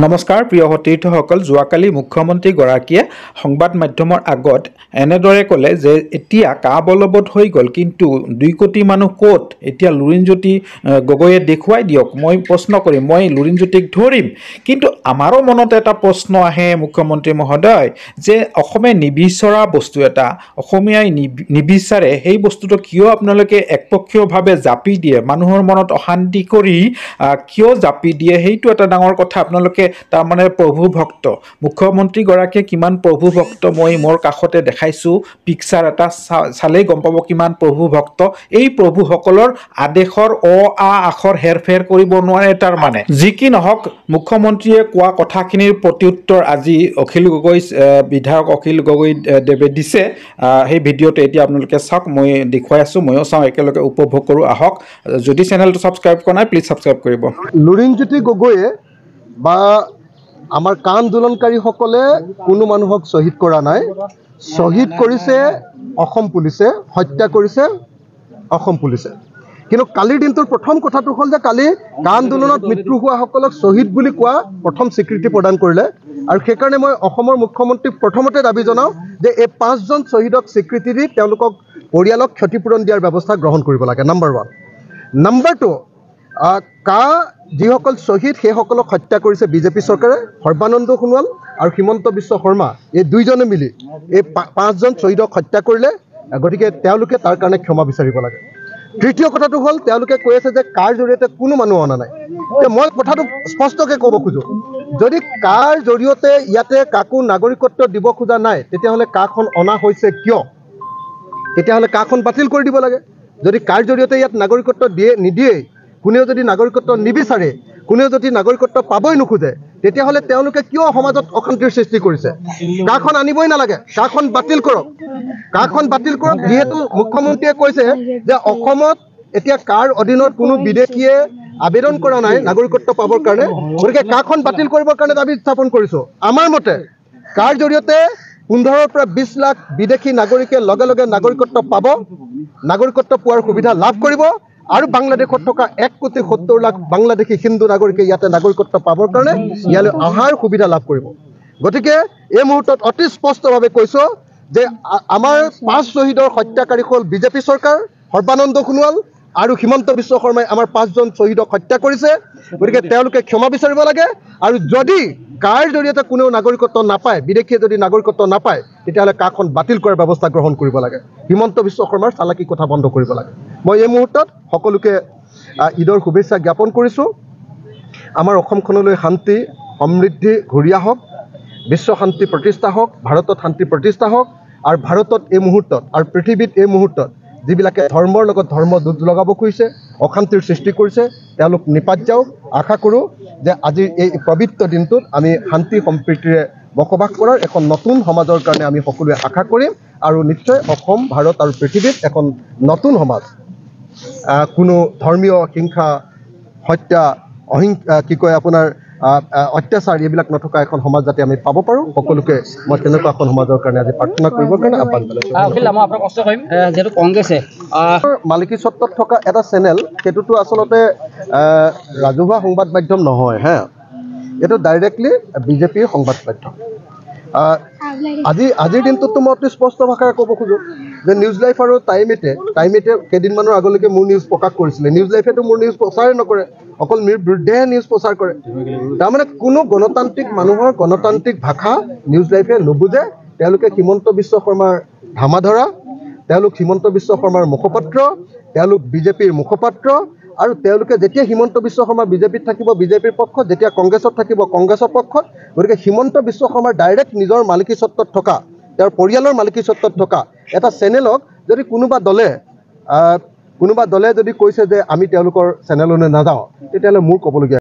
নমস্কাৰ প্ৰিয় সতীৰ্থসকল যোৱাকালি মুখ্যমন্ত্ৰীগৰাকীয়ে সংবাদ মাধ্যমৰ আগত এনেদৰে ক'লে যে এতিয়া কা বলবৎ হৈ গ'ল কিন্তু 2 কোটি মানুহ ক'ত এতিয়া লুৰিণজ্যোতি গগৈয়ে দেখুৱাই দিয়ক মই প্ৰশ্ন কৰিম মই লুৰিণজ্যোতিক ধৰিম কিন্তু আমাৰো মনত এটা প্ৰশ্ন আহে মুখ্যমন্ত্ৰী মহোদয় যে অসমে নিবিচৰা বস্তু এটা অসমীয়াই নিবিচাৰে সেই বস্তুটো কিয় আপোনালোকে একপক্ষীয়ভাৱে জাপি দিয়ে মানুহৰ মনত অশান্তি কৰি কিয় জাপি দিয়ে সেইটো এটা ডাঙৰ কথা আপোনালোকে তাৰ মানে প্ৰভু ভক্ত মুখ্যমন্ত্ৰীগৰাকীয়ে কিমান প্ৰভু ভক্ত মই মোৰ কাষতে দেখাইছো পিকচাৰ এটা চালেই গম পাব কিমান প্ৰভু ভক্ত এই প্ৰভুসকলৰ আদেশৰ আখৰ হেৰফেৰ কৰিব নোৱাৰে তাৰ মানে যি কি নহওক মুখ্যমন্ত্ৰীয়ে কোৱা কথাখিনিৰ প্ৰত্যুত্তৰ আজি অখিল গগৈ বিধায়ক অখিল গগৈ দেৱে দিছে সেই ভিডিঅ'টো এতিয়া আপোনালোকে চাওক মই দেখুৱাই আছো ময়ো চাওঁ একেলগে উপভোগ কৰোঁ আহক যদি চেনেলটো সাবস্ক্ৰাইব কৰা নাই প্লিজ সাবস্ক্ৰাইব কৰিব লুৰিণজ্যোতি গগৈয়ে বা আমাৰ কা আন্দোলনকাৰীসকলে কোনো মানুহক শ্বহীদ কৰা নাই শ্বহীদ কৰিছে অসম পুলিচে হত্যা কৰিছে অসম পুলিচে কিন্তু কালিৰ দিনটোৰ প্ৰথম কথাটো হ'ল যে কালি কা আন্দোলনত মৃত্যু হোৱাসকলক শ্বহীদ বুলি কোৱা প্ৰথম স্বীকৃতি প্ৰদান কৰিলে আৰু সেইকাৰণে মই অসমৰ মুখ্যমন্ত্ৰীক প্ৰথমতে দাবী জনাওঁ যে এই 5 জন শ্বহীদক স্বীকৃতি দি তেওঁলোকক পৰিয়ালক ক্ষতিপূৰণ দিয়াৰ ব্যৱস্থা গ্ৰহণ কৰিব লাগে নাম্বাৰ 1 নাম্বাৰ 2 কা যিসকল শ্বহীদ সেইসকলক হত্যা কৰিছে বিজেপি চৰকাৰে সৰ্বানন্দ সোণোৱাল আৰু হিমন্ত বিশ্ব শৰ্মা এই দুইজনে মিলি এই 5 জন শ্বহীদক হত্যা কৰিলে গতিকে তেওঁলোকে তাৰ কাৰণে ক্ষমা বিচাৰিব লাগে তৃতীয় কথাটো হ'ল তেওঁলোকে কৈ আছে যে কাৰ জৰিয়তে কোনো মানুহ অনা নাই মই কথাটো স্পষ্টকৈ ক'ব খোজো যদি কাৰ জৰিয়তে ইয়াতে কাকো নাগৰিকত্ব দিব খোজা নাই তেতিয়াহ'লে কাখন অনা হৈছে কিয় তেতিয়াহ'লে কাখন বাতিল কৰি দিব লাগে যদি কাৰ জৰিয়তে ইয়াত নাগৰিকত্ব নিদিয়ে কোনেও যদি নাগৰিকত্ব নিবিচাৰে কোনেও যদি নাগৰিকত্ব পাবই নোখোজে তেতিয়াহ'লে তেওঁলোকে কিয় সমাজত অশান্তিৰ সৃষ্টি কৰিছে কাখন আনিবই নালাগে কাখন বাতিল কৰক যিহেতু মুখ্যমন্ত্ৰীয়ে কৈছে যে অসমত এতিয়া কাৰ অধীনত কোনো বিদেশীয়ে আবেদন কৰা নাই নাগৰিকত্ব পাবৰ কাৰণে গতিকে কাখন বাতিল কৰিবৰ কাৰণে দাবী উত্থাপন কৰিছোঁ আমাৰ মতে কাৰ জৰিয়তে 15 পৰা 20 লাখ বিদেশী নাগৰিকে লগে লগে নাগৰিকত্ব পাব নাগৰিকত্ব পোৱাৰ সুবিধা লাভ কৰিব আৰু বাংলাদেশত থকা 1,70 লাখ বাংলাদেশী হিন্দু নাগৰিকে ইয়াতে নাগৰিকত্ব পাবৰ কাৰণে ইয়ালৈ অহাৰ সুবিধা লাভ কৰিব গতিকে এই মুহূৰ্তত অতি স্পষ্টভাৱে কৈছোঁ যে আমাৰ 5 শ্বহীদৰ হত্যাকাৰী হ'ল বিজেপি চৰকাৰ সৰ্বানন্দ সোণোৱাল আৰু হিমন্ত বিশ্ব শৰ্মাই আমাৰ 5 জন শ্বহীদক হত্যা কৰিছে গতিকে তেওঁলোকে ক্ষমা বিচাৰিব লাগে আৰু যদি কাৰ জৰিয়তে কোনেও নাগৰিকত্ব নাপায় বিদেশীয়ে যদি নাগৰিকত্ব নাপায় তেতিয়াহ'লে কাখন বাতিল কৰাৰ ব্যৱস্থা গ্ৰহণ কৰিব লাগে হিমন্ত বিশ্ব শৰ্মাৰ চালাকি কথা বন্ধ কৰিব লাগে মই এই মুহূৰ্তত সকলোকে ঈদৰ শুভেচ্ছা জ্ঞাপন কৰিছোঁ আমাৰ অসমখনলৈ শান্তি সমৃদ্ধি ঘূৰি আহক বিশ্ব শান্তি প্ৰতিষ্ঠা হওক ভাৰতত শান্তি প্ৰতিষ্ঠা হওক আৰু ভাৰতত এই মুহূৰ্তত আৰু পৃথিৱীত এই মুহূৰ্তত যিবিলাকে ধৰ্মৰ লগত ধৰ্ম যুঁজ লগাব খুজিছে অশান্তিৰ সৃষ্টি কৰিছে তেওঁলোক নিপাত যাওক আশা কৰোঁ যে আজিৰ এই পবিত্ৰ দিনটোত আমি শান্তি সম্প্ৰীতিৰে বসবাস কৰাৰ এখন নতুন সমাজৰ কাৰণে আমি সকলোৱে আশা কৰিম আৰু নিশ্চয় অসম ভাৰত আৰু পৃথিৱীত এখন নতুন সমাজ কোনো ধৰ্মীয় হিংসা হত্যা কি কয় আপোনাৰ অত্যাচাৰ এইবিলাক নথকা এখন সমাজ যাতে আমি পাব পাৰোঁ সকলোকে মই তেনেকুৱা এখন সমাজৰ কাৰণে আজি প্ৰাৰ্থনা কৰিবৰ কাৰণে আহ্বান জনাইছোঁ কংগ্ৰেছে মালিকী স্বত্বত থকা এটা চেনেল সেইটোতো আচলতে ৰাজহুৱা সংবাদ মাধ্যম নহয় হা এইটো ডাইৰেক্টলি বিজেপিৰ সংবাদ মাধ্যম আজিৰ দিনটোততো মই অতি স্পষ্ট ভাষাৰে ক'ব খোজোঁ যে নিউজ লাইফ আৰু টাইম এইটে কেইদিনমানৰ আগলৈকে মোৰ নিউজ প্ৰকাশ কৰিছিলে নিউজ লাইফেতো মোৰ নিউজ প্ৰচাৰে নকৰে অকল মোৰ বিৰুদ্ধেহে নিউজ প্ৰচাৰ কৰে তাৰমানে কোনো গণতান্ত্ৰিক মানুহৰ গণতান্ত্ৰিক ভাষা নিউজ লাইফে নুবুজে তেওঁলোকে হিমন্ত বিশ্ব শৰ্মাৰ ধামাধৰা তেওঁলোক হিমন্ত বিশ্ব শৰ্মাৰ মুখপাত্ৰ তেওঁলোক বিজেপিৰ মুখপাত্ৰ আৰু তেওঁলোকে যেতিয়া হিমন্ত বিশ্ব শৰ্মা বিজেপিত থাকিব বিজেপিৰ পক্ষত যেতিয়া কংগ্ৰেছত থাকিব কংগ্ৰেছৰ পক্ষত গতিকে হিমন্ত বিশ্ব শৰ্মাৰ ডাইৰেক্ট নিজৰ মালিকী স্বত্বত থকা তেওঁৰ পৰিয়ালৰ মালিকী স্বত্বত থকা এটা চেনেলক যদি কোনোবা দলে যদি কৈছে যে আমি তেওঁলোকৰ চেনেললৈ নাযাওঁ তেতিয়াহ'লে মোৰ ক'বলগীয়া